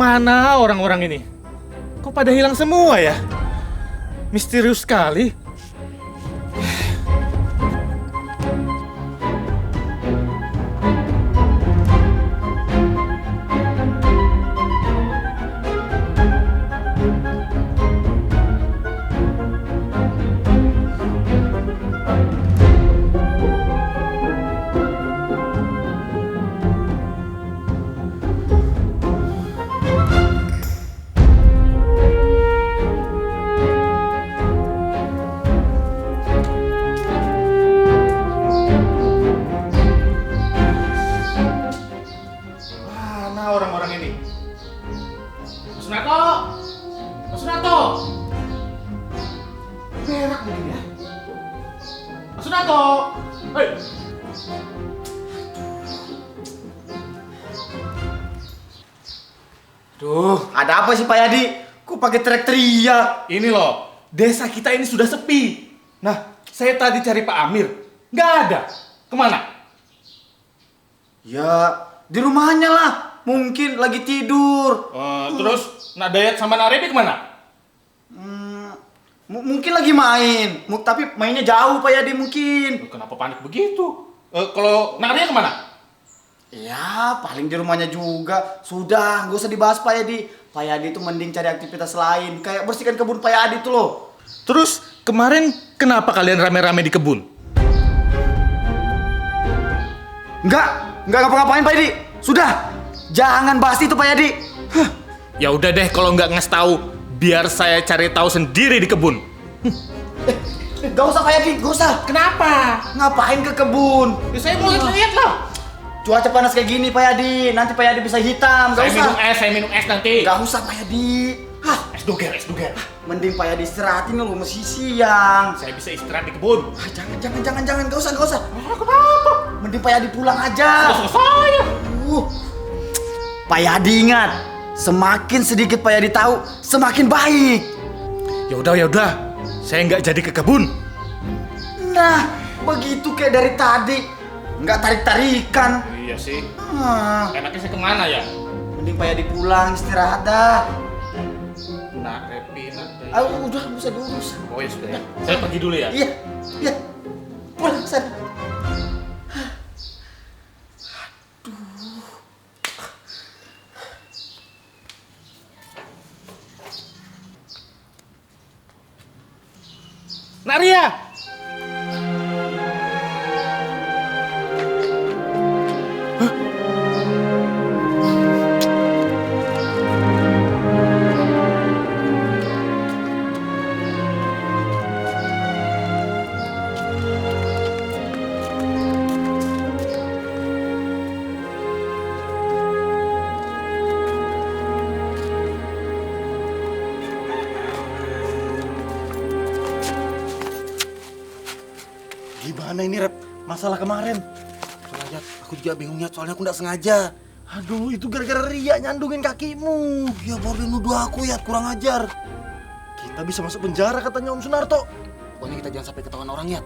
Kemana orang-orang ini? Kok pada hilang semua ya? Misterius sekali. Orang-orang ini. Mas Sunarto! Mas Sunarto! Berak mungkin ya? Mas Sunarto! Hei! Duh, ada apa sih Pak Yadi? Kok pakai teriak-teriak? Ini loh, desa kita ini sudah sepi. Nah, saya tadi cari Pak Amir. Nggak ada. Kemana? Ya, di rumahnya lah. Mungkin lagi tidur. Terus, Nak Dayat sama Nak Rebi kemana? Mungkin lagi main. Tapi mainnya jauh Pak Yadi mungkin. Kenapa panik begitu? Kalau Nak Ria kemana? Ya, paling di rumahnya juga. Sudah, gak usah dibahas Pak Yadi. Pak Yadi itu mending cari aktivitas lain. Kayak bersihkan kebun Pak Yadi tuh loh. Terus, kemarin kenapa kalian rame-rame di kebun? Enggak ngapa-ngapain Pak Yadi. Sudah, jangan bahas itu Pak Yadi. Ya udah deh, kalau nggak ngasih tahu, biar saya cari tahu sendiri di kebun. Gak usah Pak Yadi, gak usah. Kenapa? Ngapain ke kebun? Ya, saya mau lihat lah. Cuaca panas kayak gini Pak Yadi, nanti Pak Yadi bisa hitam. Gak usah. Saya minum es nanti. Gak usah Pak Yadi. Es doger. Mending Pak Yadi istirahatin lu, masih siang. Saya bisa istirahat di kebun. Jangan, gak usah. Kenapa? Mending Pak Yadi pulang aja. Selesai. Pak Yadi ingat, semakin sedikit Pak Yadi tahu, semakin baik. Ya udah. Saya nggak jadi ke kebun. Nah, begitu kayak dari tadi, nggak tarik-tarikan. Iya sih. Enaknya saya kemana ya? Mending Pak Yadi pulang, istirahat dah. Nak Repi, Nak Dayat. Udah, bisa diurus. Oh ya sudah ya. Saya pergi dulu ya. Iya. Pulang sana. Nak Ria! Gimana ini Rep? Masalah kemarin. Soalnya aku juga bingungnya, soalnya aku nggak sengaja. Aduh, itu gara-gara Ria nyandungin kakimu. Ya baru dia nuduh aku ya, kurang ajar. Kita bisa masuk penjara katanya Om Sunarto. Pokoknya kita jangan sampai ketahuan orang ya.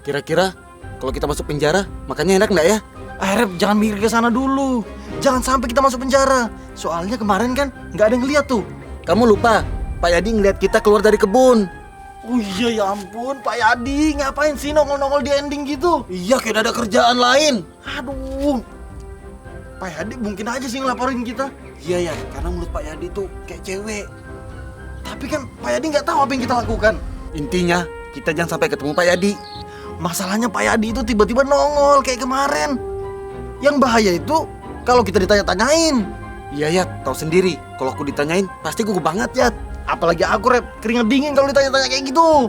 Kira-kira kalau kita masuk penjara, makannya enak nggak ya? Rep, jangan mikir ke sana dulu. Jangan sampai kita masuk penjara. Soalnya kemarin kan nggak ada yang ngeliat tuh. Kamu lupa, Pak Yadi ngeliat kita keluar dari kebun. Oh iya, ya ampun, Pak Yadi, ngapain sih nongol-nongol di ending gitu? Iya, kayak ada kerjaan lain. Aduh, Pak Yadi mungkin aja sih ngelaporin kita. Iya ya, karena menurut Pak Yadi tuh kayak cewek. Tapi kan Pak Yadi nggak tahu apa yang kita lakukan. Intinya, kita jangan sampai ketemu Pak Yadi. Masalahnya Pak Yadi itu tiba-tiba nongol kayak kemarin. Yang bahaya itu kalau kita ditanya-tanyain. Iya ya, tahu sendiri. Kalau aku ditanyain, pasti gugup banget ya. Apalagi aku Rep, keringat dingin kalau ditanya-tanya kayak gitu.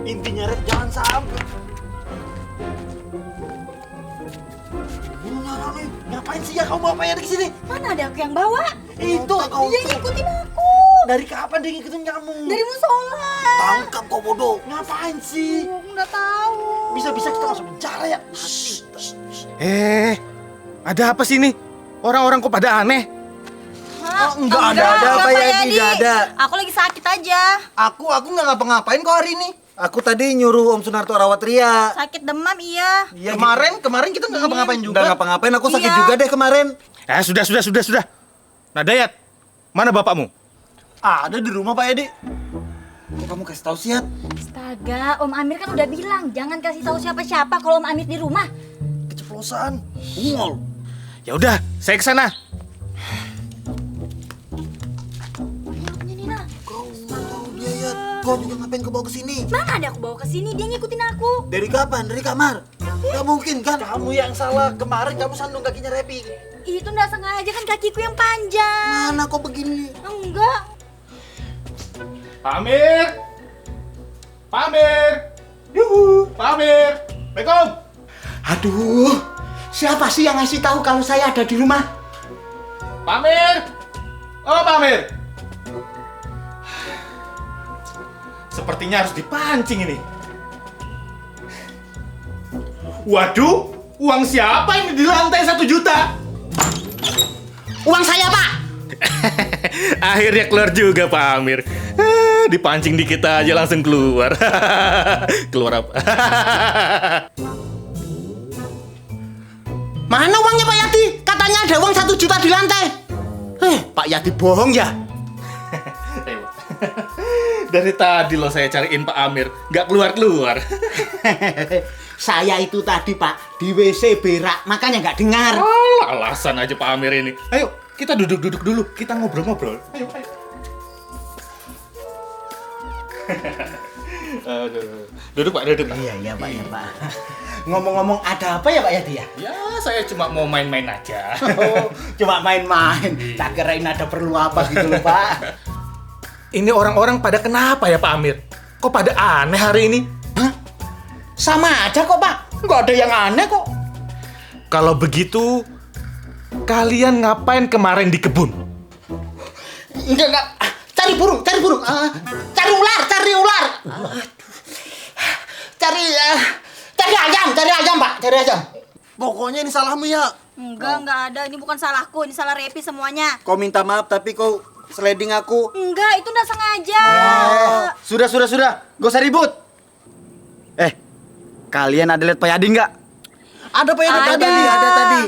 Intinya Rep, jangan sampai. Ngapain sih ya kamu bawa Pak Yadi ke sini? Mana ada aku yang bawa? Itu kau. Dia ngikutin aku. Dari kapan dia ngikutin kamu? Dari musola. Tangkap kau bodoh. Ngapain sih? Aku nggak tahu. Bisa-bisa kita masuk penjara ya. Ada apa sih ini? Orang-orang kok pada aneh? Hah? Enggak ada Pak Yadi, enggak ada. Aku lagi sakit aja. Aku nggak ngapa-ngapain kok hari ini. Aku tadi nyuruh Om Sunarto rawat Ria. Sakit demam iya. Iya, kemarin kita nggak ngapa-ngapain juga. Nggak ngapa-ngapain, aku sakit Iya. juga deh kemarin. Sudah. Nah, Dayat, mana bapakmu? Ada di rumah Pak Yadi. Kok kamu kasih tahu sih, Yat? Astaga, Om Amir kan udah bilang jangan kasih tahu siapa-siapa kalau Om Amir di rumah. Keceplosan. Ungol. Ya udah, saya ke sana. Nina, Kau nggak tahu dia, Yat. Kau juga ngapain kau bawa ke sini? mana ada aku bawa ke sini? Dia ngikutin aku. Dari kapan? Dari kamar? Gak mungkin kan? Kamu yang salah. Kemarin kamu sandung kakinya Repi. Itu nggak sengaja kan kakiku yang panjang. Mana kok begini? Enggak. Pak Amir! Pak Amir! Yuhu! Pak Amir! Assalamualaikum! Aduh, siapa sih yang ngasih tahu kalau saya ada di rumah? Pak Amir! Oh, Pak Amir! Sepertinya harus dipancing ini. Waduh, uang siapa ini di lantai 1 juta? Uang saya, Pak. Akhirnya keluar juga Pak Amir. Dipancing dikit aja langsung keluar. Keluar apa? Mana uangnya Pak Yadi? Katanya ada uang 1 juta di lantai. Pak Yadi bohong ya? Dari tadi loh saya cariin Pak Amir, nggak keluar-keluar. Saya itu tadi Pak di WC berak, makanya nggak dengar. Oh, alasan aja Pak Amir ini. Ayo, kita duduk-duduk dulu, kita ngobrol-ngobrol. Ayo, ayo. Aduh. Duduk Pak, duduk Pak. Iya Pak ya Pak. Ngomong-ngomong ada apa ya Pak Yadi ya? Ya, saya cuma mau main-main aja. Oh, cuma main-main. Tak kirain ada perlu apa gitu loh Pak. Ini orang-orang pada kenapa ya Pak Amir? Kok pada aneh hari ini? Hah? Sama aja kok Pak, nggak ada yang aneh kok. Kalau begitu, kalian ngapain kemarin di kebun? Enggak. Cari burung. Cari ular. Cari ayam Pak, cari ayam. Pokoknya ini salahmu ya. Enggak ada. Ini bukan salahku, ini salah Repi semuanya. Kau minta maaf tapi kau sliding aku. Enggak, itu nggak sengaja. Sudah. Gak usah ribut. Kalian ada lihat Pak Yadi nggak? Ada Pak Yadi Ada. ada tadi.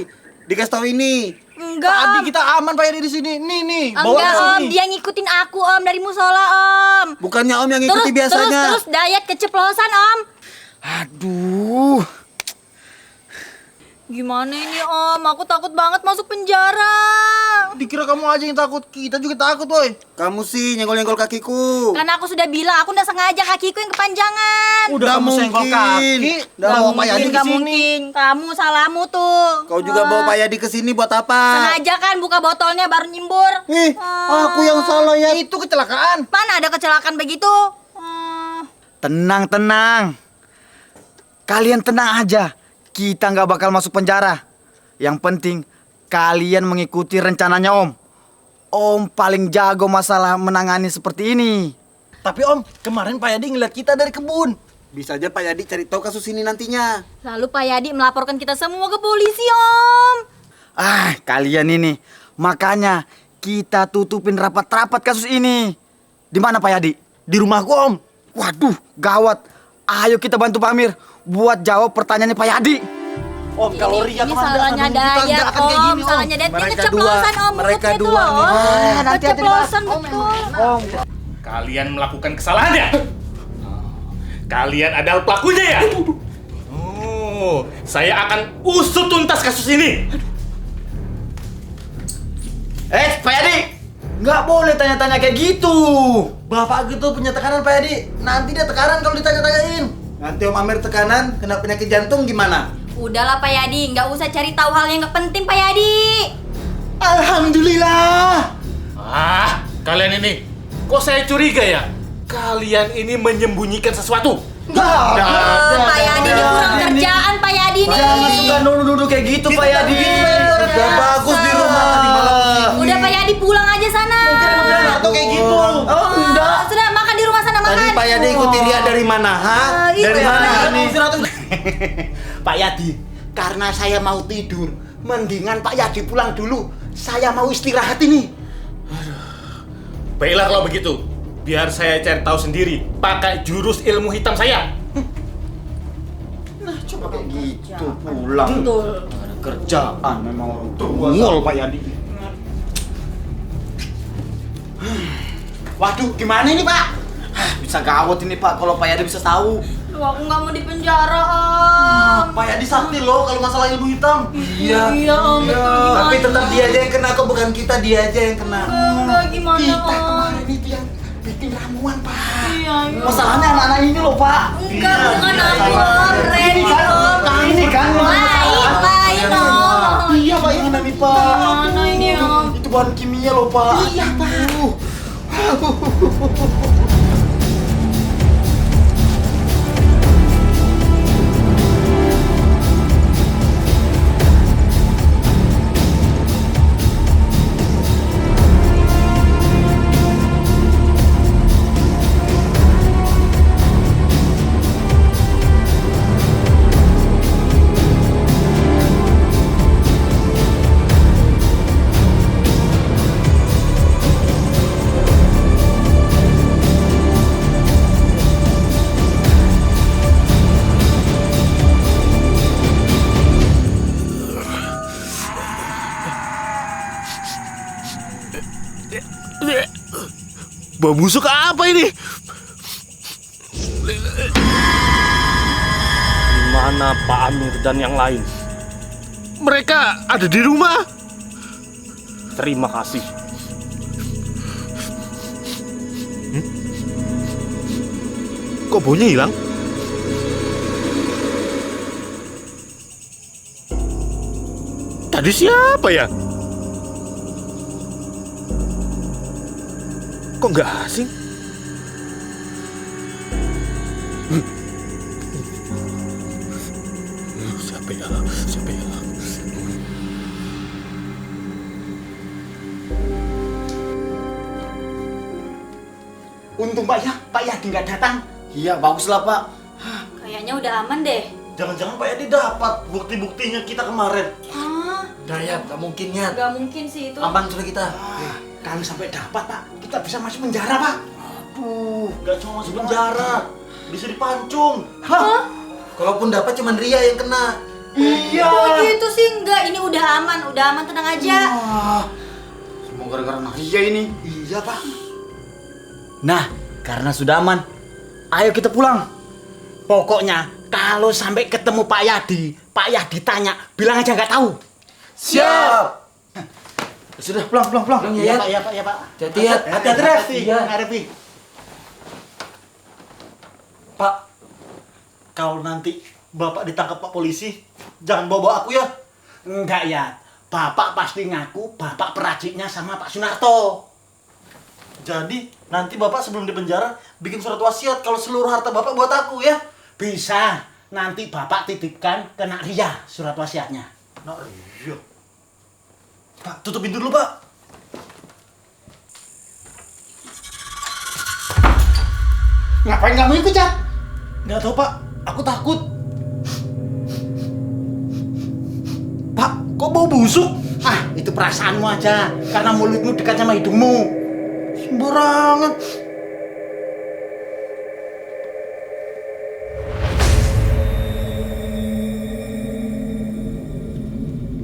Dikasih tahu ini. Enggak, Tadi Om. kita aman Pak Yadi di sini. Nih. Bawa Enggak, ke Om. sini. Dia ngikutin aku, Om, dari musola, Om. Bukannya Om yang ngikuti biasanya. Terus Dayat keceplosan, Om. Aduh. Gimana ini, Om? Aku takut banget masuk penjara. Dikira kamu aja yang takut, kita juga takut, woy. Kamu sih nyenggol-nyenggol kakiku. Karena aku sudah bilang, aku nggak sengaja kakiku yang kepanjangan. Udah kamu senggol kaki. Udah bawa Pak Yadi ke Nggak sini. mungkin. Kamu salahmu tuh. Kau juga bawa Pak Yadi ke sini buat apa? Sengaja kan buka botolnya baru nyimbur. Aku yang salah ya. Itu kecelakaan. Mana ada kecelakaan begitu? Tenang. Kalian tenang aja. Kita nggak bakal masuk penjara. Yang penting kalian mengikuti rencananya Om. Om paling jago masalah menangani seperti ini. Tapi Om, kemarin Pak Yadi ngeliat kita dari kebun. Bisa aja Pak Yadi cari tahu kasus ini nantinya. Lalu Pak Yadi melaporkan kita semua ke polisi, Om. Kalian ini. Makanya kita tutupin rapat-rapat kasus ini. Di mana Pak Yadi? Di rumahku Om. Waduh, gawat. Ayo kita bantu Pak Amir buat jawab pertanyaannya Pak Yadi. Om, kalau Ria Ini kemana salahnya kita nggak Dayat, akan kayak Om. gini, Om. Salahnya Dayat. Dia Mereka keceplosan, dua- Om. mereka Mulutnya itu dua loh. nih. Nanti Keceplosan betul. Kalian melakukan kesalahan ya? Kalian adalah pelakunya ya? Oh, saya akan usut tuntas kasus ini. Pak Yadi, nggak boleh tanya-tanya kayak gitu. Bapak gitu punya tekanan Pak Yadi. Nanti dia tekanan kalau ditanya-tanyain. Nanti Om Amir tekanan, kena penyakit jantung gimana? Udahlah Pak Yadi, nggak usah cari tahu hal yang nggak penting Pak Yadi. Alhamdulillah. Kalian ini, kok saya curiga ya? Kalian ini menyembunyikan sesuatu. Pak Yadi ini kurang kerjaan Pak Yadi nih. Jangan suka nuduh-nuduh kayak gitu Pak Yadi. Sudah bagus di rumah tadi malam. Udah Pak Yadi pulang aja sana. Atau kayak gitu. Oh, enggak. Sudah makan di rumah sana makan. Tadi Pak Yadi ikuti Ria dari mana, ha? Itu Dari ya. mana ini? Pak Yadi, karena saya mau tidur, mendingan Pak Yadi pulang dulu. Saya mau istirahat ini. Baiklah kalau begitu, biar saya cari tahu sendiri pakai jurus ilmu hitam saya. Coba kayak gitu pulang. Ada kerjaan memang orang tua. Pak Yadi. Waduh, gimana ini Pak? Bisa gawat ini Pak kalau Pak Yadi bisa tahu. Duh, aku nggak mau di penjara Om. Pak Yadi sakti loh kalau masalah ilmu hitam. Iya Om, betul gimana? Tapi tetap dia aja yang kena kok, bukan kita, dia aja yang kena. Enggak gimana Kita Om? kemarin itu yang bikin ramuan Pak. Iya. Masalahnya anak-anak ini loh Pak. Enggak, bukan aku Om. Randy Om. Ini kan Lain Om. Iya Pak yang kena nih Pak. Mana ini Om? Itu bahan kimia loh Pak. Iya Pak. Bau busuk apa ini? Di mana Pak Amir dan yang lain? Mereka ada di rumah. Terima kasih. Kok baunya hilang? Tadi siapa ya? Kok nggak asing? Siapa ya? Siapa ya? Untung Pak Yadi nggak datang. Iya, baguslah Pak. Kayaknya udah aman deh. Jangan-jangan Pak Yadi dapat bukti-buktinya kita kemarin. Hah? Dayat, gak mungkin ya. Gak mungkin sih itu. Aman sudah kita. Kalau sampai dapat Pak, kita bisa masuk penjara Pak. Aduh, gak cuma masuk penjara, bisa dipancung. Hah? Kalaupun dapat cuman Ria yang kena. Iya. Oh gitu sih enggak, ini udah aman tenang aja. Wah, semua gara-gara Nadia ini. Iya Pak. Nah, karena sudah aman, ayo kita pulang. Pokoknya kalau sampai ketemu Pak Yadi tanya, bilang aja nggak tahu. Siap. Sudah pulang. Ya, Iya Pak. Hati-hati ya. Hati-hati Revi. Iya. Revi. Pak, kalau nanti Bapak ditangkap Pak polisi, jangan bawa aku ya. Enggak ya, Bapak pasti ngaku Bapak peraciknya sama Pak Sunarto. Jadi nanti Bapak sebelum di penjara bikin surat wasiat kalau seluruh harta Bapak buat aku ya. Bisa, nanti Bapak titipkan ke Nak Ria surat wasiatnya. Nah, iya. Pak, tutup pintu dulu Pak. Ngapain kamu ikut, Cat? Nggak tahu Pak, aku takut. Pak, kok bau busuk? Ah, itu perasaanmu aja, karena mulutmu dekat sama hidungmu. Sembarangan.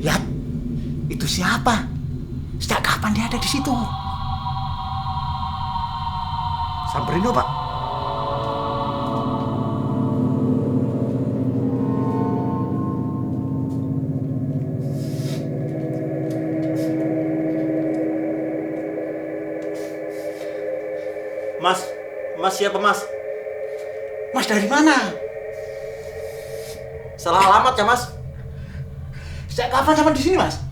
Lihat, itu siapa? Sejak kapan dia ada di situ? Samperin dong Pak. Mas siapa Mas? Mas dari mana? Salah alamat ya Mas? Sejak kapan sama di sini, Mas?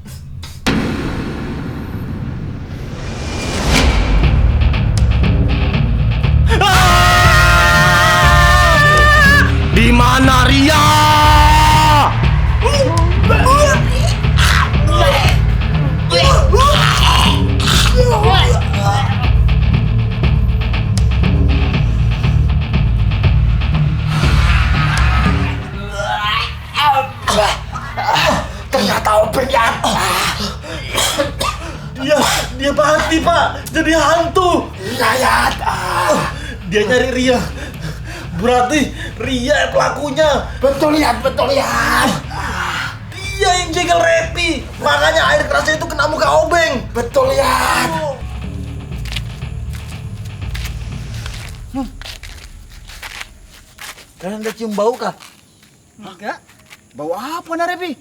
Di mana Ria? Ternyata Obeng ya. Dia mati Pak, jadi hantu. Yayat. Dia nyari Ria. Berarti Ria pelakunya. Betul ya. Dia yang jegal Repi. Makanya air kerasnya itu kena muka Obeng. Betul ya. Kalian udah cium bau kah? Enggak. Bau apa nih, Repi?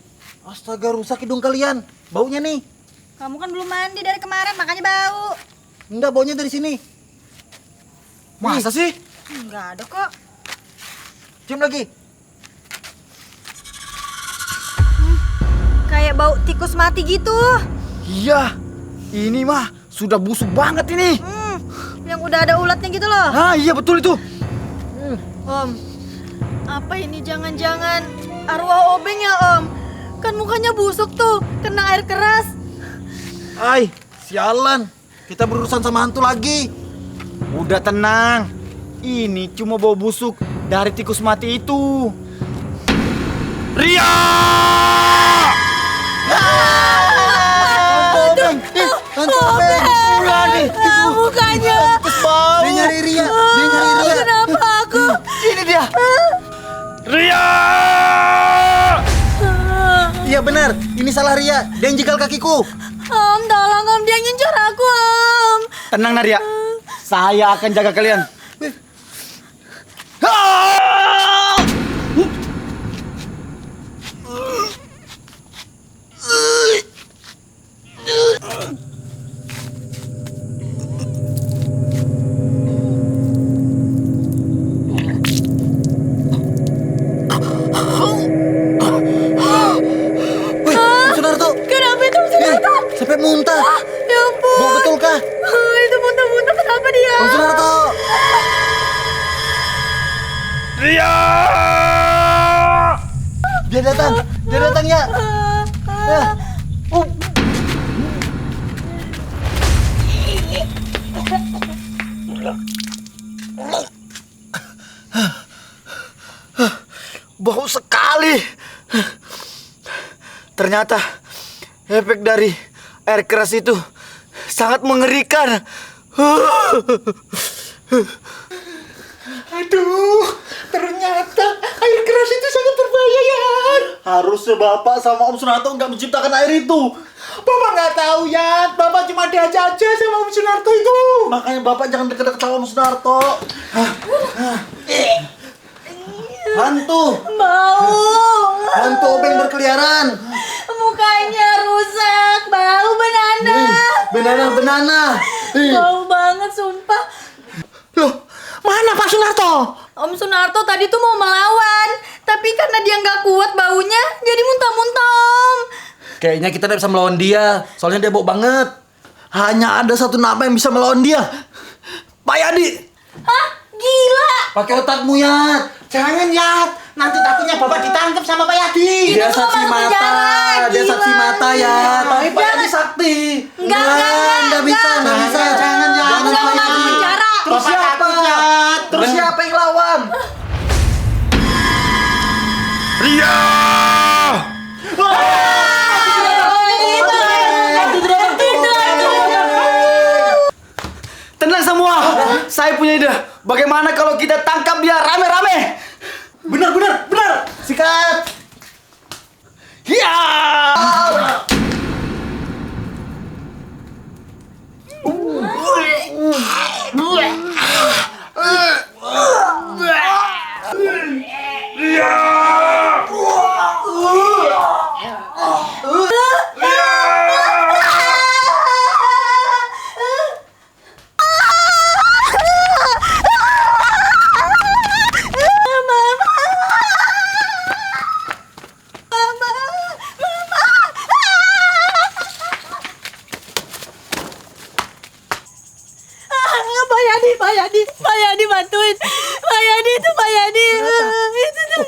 Astaga, rusak hidung kalian. Baunya nih. Kamu kan belum mandi dari kemarin, makanya bau. Enggak, baunya dari sini. Masa sih? Enggak ada kok. Cium lagi. Kayak bau tikus mati gitu. Iya. Ini mah sudah busuk banget ini. Yang udah ada ulatnya gitu loh. Ah, iya betul itu. Om, apa ini jangan-jangan arwah Obeng ya Om? Kan mukanya busuk tuh, kena air keras. Ay, sialan. Kita berurusan sama hantu lagi. Udah tenang. Ini cuma bau busuk dari tikus mati itu. Ria! Hantu Obeng. Ulah nih. Mukanya. Dia nyari Ria. Dia nyari Ria. Kenapa aku? Ini dia. Ria! Iya benar. Ini salah Ria. Dia yang jegal kakiku. Om, tolong Om, dia ngincar aku Om. Tenang Nadia. Saya akan jaga kalian. Wih, Sunarto. Kenapa itu Sunarto? Sampai muntah. Ya ampun. Bau betul kah? Itu muntah-muntah kenapa dia? Om Sunarto. Ria! Dia datang. Dia datang ya. Ya. Bau sekali. Ternyata efek dari air keras itu sangat mengerikan. Aduh, ternyata air keras itu sangat berbahaya ya. Harusnya Bapak sama Om Sunarto nggak menciptakan air itu. Bapak nggak tahu ya, Bapak cuma diajak aja sama Om Sunarto itu. Makanya Bapak jangan dekat-dekat sama Om Sunarto. Hantu. Hantu Obeng berkeliaran. Mukanya rusak, bau banana. Benana. Bau banget sumpah. Loh, mana Pak Sunarto? Om Sunarto tadi tuh mau melawan, tapi karena dia nggak kuat baunya, jadi muntah-muntah Om. Kayaknya kita tidak bisa melawan dia. Soalnya dia bau banget. Hanya ada satu nama yang bisa melawan dia. Pak Yadi. Hah? Gila! Pakai otakmu ya. Jangan ya, nanti takutnya Bapak ditangkap sama Pak Yadi. Dia Itu saksi masuk mata. penjara, Dia saksi gila. mata ya. Tapi Pak Yadi sakti. Enggak Nggak bisa. Jangan ya. Aku nggak mau masuk penjara. Terus Bapak siapa? takut ya. Terus siapa yang lawan? Ria! Tenang semua. Saya punya ide. Bagaimana kalau kita tangkap dia rame-rame? Benar. Sikat. Hiya! Pak Yadi bantuin. Pak Yadi itu Pak Yadi. Itu tuh.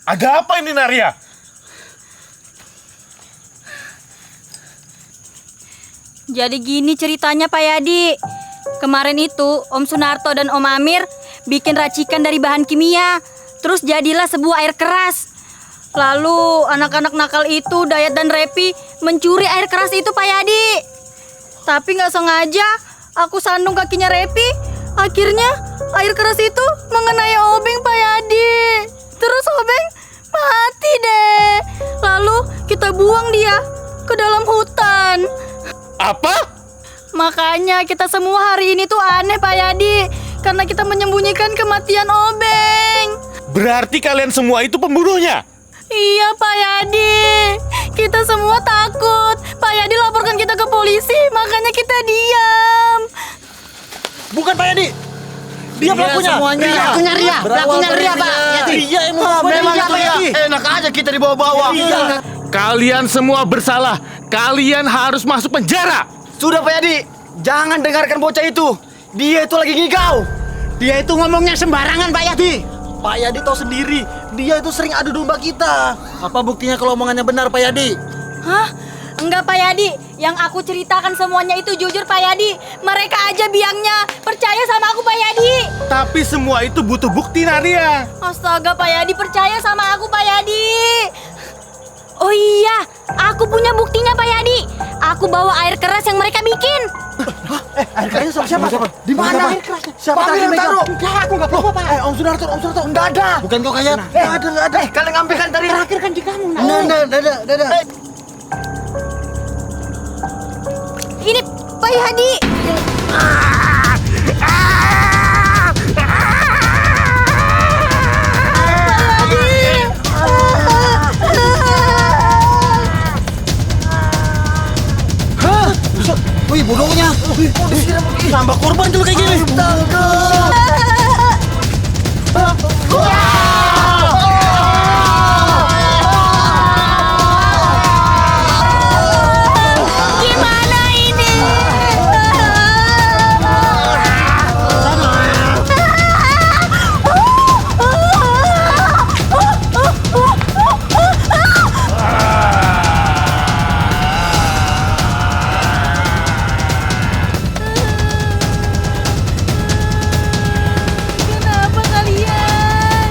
Ada apa ini Naria? Jadi gini ceritanya Pak Yadi. Kemarin itu Om Sunarto dan Om Amir bikin racikan dari bahan kimia. Terus jadilah sebuah air keras. Lalu anak-anak nakal itu, Dayat dan Repi, mencuri air keras itu Pak Yadi. Tapi nggak sengaja aku sandung kakinya Repi. Akhirnya air keras itu mengenai Obeng Pak Yadi. Terus Obeng mati deh. Lalu kita buang dia ke dalam hutan. Apa? Makanya kita semua hari ini tuh aneh Pak Yadi, karena kita menyembunyikan kematian Obeng. Berarti kalian semua itu pembunuhnya? Iya Pak Yadi, kita semua takut. Pak Yadi laporkan kita ke polisi, makanya kita diam. Bukan Pak Yadi. Dia pelakunya. semuanya. Pelakunya Ria. Pelakunya Ria, Pak. Iya, memang itu ya. Enak aja kita dibawa-bawa. Kalian semua bersalah. Kalian harus masuk penjara. Sudah Pak Yadi, jangan dengarkan bocah itu. Dia itu lagi ngigau. Dia itu ngomongnya sembarangan, Pak Yadi. Pak Yadi tahu sendiri, dia itu sering adu domba kita. Apa buktinya kalau omongannya benar, Pak Yadi? Hah? Enggak Pak Yadi, yang aku ceritakan semuanya itu jujur Pak Yadi. Mereka aja biangnya, percaya sama aku Pak Yadi. Tapi semua itu butuh bukti, Naria. Astaga Pak Yadi, percaya sama aku Pak Yadi. Oh iya, aku punya buktinya Pak Yadi. Aku bawa air keras yang mereka bikin. Air kerasnya sama siapa? Di mana air kerasnya? Siapa Pak Amir yang taruh? Enggak, aku enggak bawa, Pak. Om Sunarto. Enggak ada. Bukan kau kayak? Enggak ada. Kalian ngambilkan tadi. Terakhir kan di kamu. Dadah. Ini Pak Yadi. Wih, bodohnya. Nambah korban kalau kayak gini. Gimana ini? Kenapa kalian?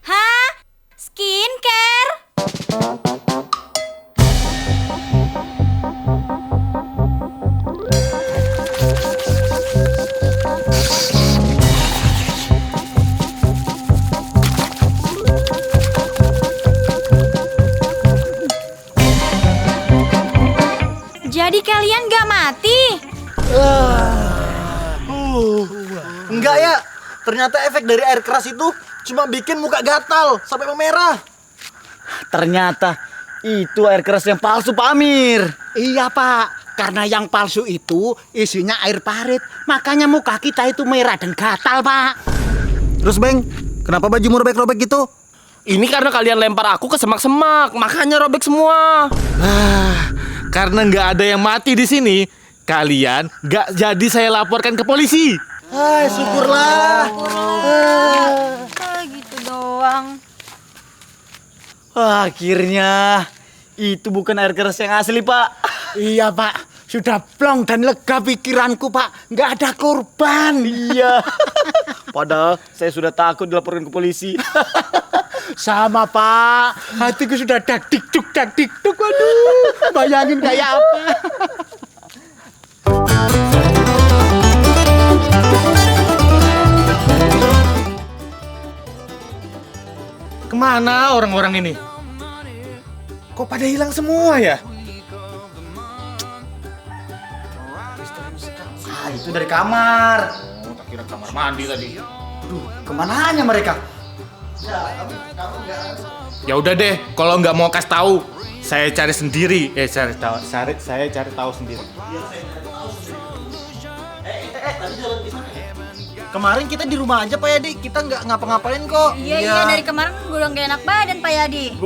Hah? Skincare? Jadi kalian gak mati? Enggak ya. Ternyata efek dari air keras itu cuma bikin muka gatal sampai memerah. Ternyata itu air keras yang palsu Pak Amir. Iya Pak, karena yang palsu itu isinya air parit, makanya muka kita itu merah dan gatal Pak. Terus Beng, kenapa bajumu robek-robek gitu? Ini karena kalian lempar aku ke semak-semak, makanya robek semua. Karena nggak ada yang mati di sini, kalian nggak jadi saya laporkan ke polisi. Hai, syukurlah. Gitu doang. Akhirnya itu bukan air keras yang asli Pak. Iya Pak, sudah plong dan lega pikiranku Pak, nggak ada korban. Iya. Padahal saya sudah takut dilaporkan ke polisi. Sama Pak, hatiku sudah dak dikduk. Waduh, bayangin kayak apa. Kemana orang-orang ini? Kok pada hilang semua ya? Itu dari kamar. Oh, tak kira kamar mandi tadi. Duh, kemananya mereka? Ya udah deh, kalau nggak mau kasih tahu, saya cari sendiri. Saya cari tahu sendiri. Kemarin kita di rumah aja Pak Yadi, kita nggak ngapa-ngapain kok. Iya, dari kemarin gue udah gak enak badan Pak Yadi.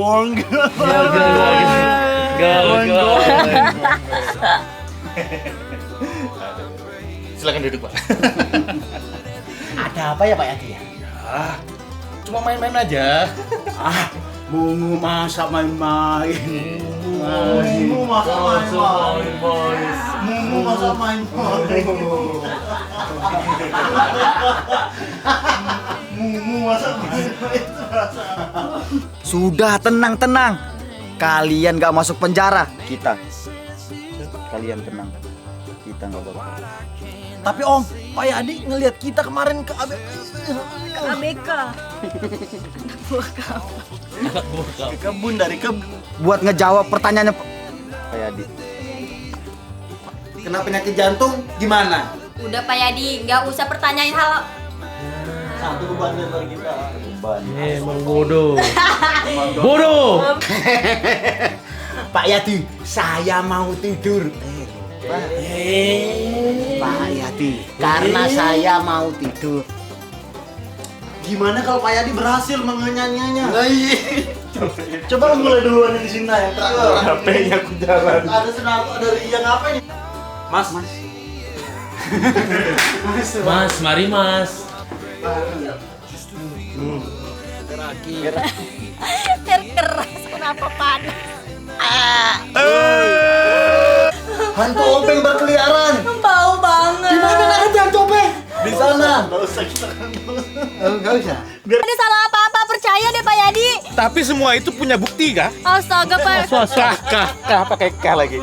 Silakan duduk, Pak. Ada apa ya Pak Yadi ya? Cuma main-main aja. Mungu masa main-main. Mumu masa main. Sudah tenang. Kalian gak masuk penjara. Kalian tenang. kita nggak bakal. Tapi Om, Pak Yadi ngelihat kita kemarin ke ABK. ke kebun dari kebun. Buat ngejawab pertanyaannya Pak Yadi. Kena penyakit jantung gimana? Udah Pak Yadi, nggak usah pertanyain hal. Satu beban dari kita. Emang bodoh. Bodoh. Pak Yadi, saya mau tidur. Pak Yadi, karena saya mau tidur. Gimana kalau Pak Yadi berhasil mengenyanyinya? Coba lu mulai duluan di sini yang terakhir. HP-nya aku jalan. Ada Sunarto, ada Ria ngapain? Mas. Mas, mari Mas. Air keras, kenapa panas? Hantu obeng berkeliaran. Bau banget. Di mana ada hantu obeng? Di sana. Enggak usah kita kan. Enggak usah. Ada salah apa-apa, percaya deh Pak Yadi. Tapi semua itu punya bukti kah? Astaga Pak. Kah pakai kah lagi.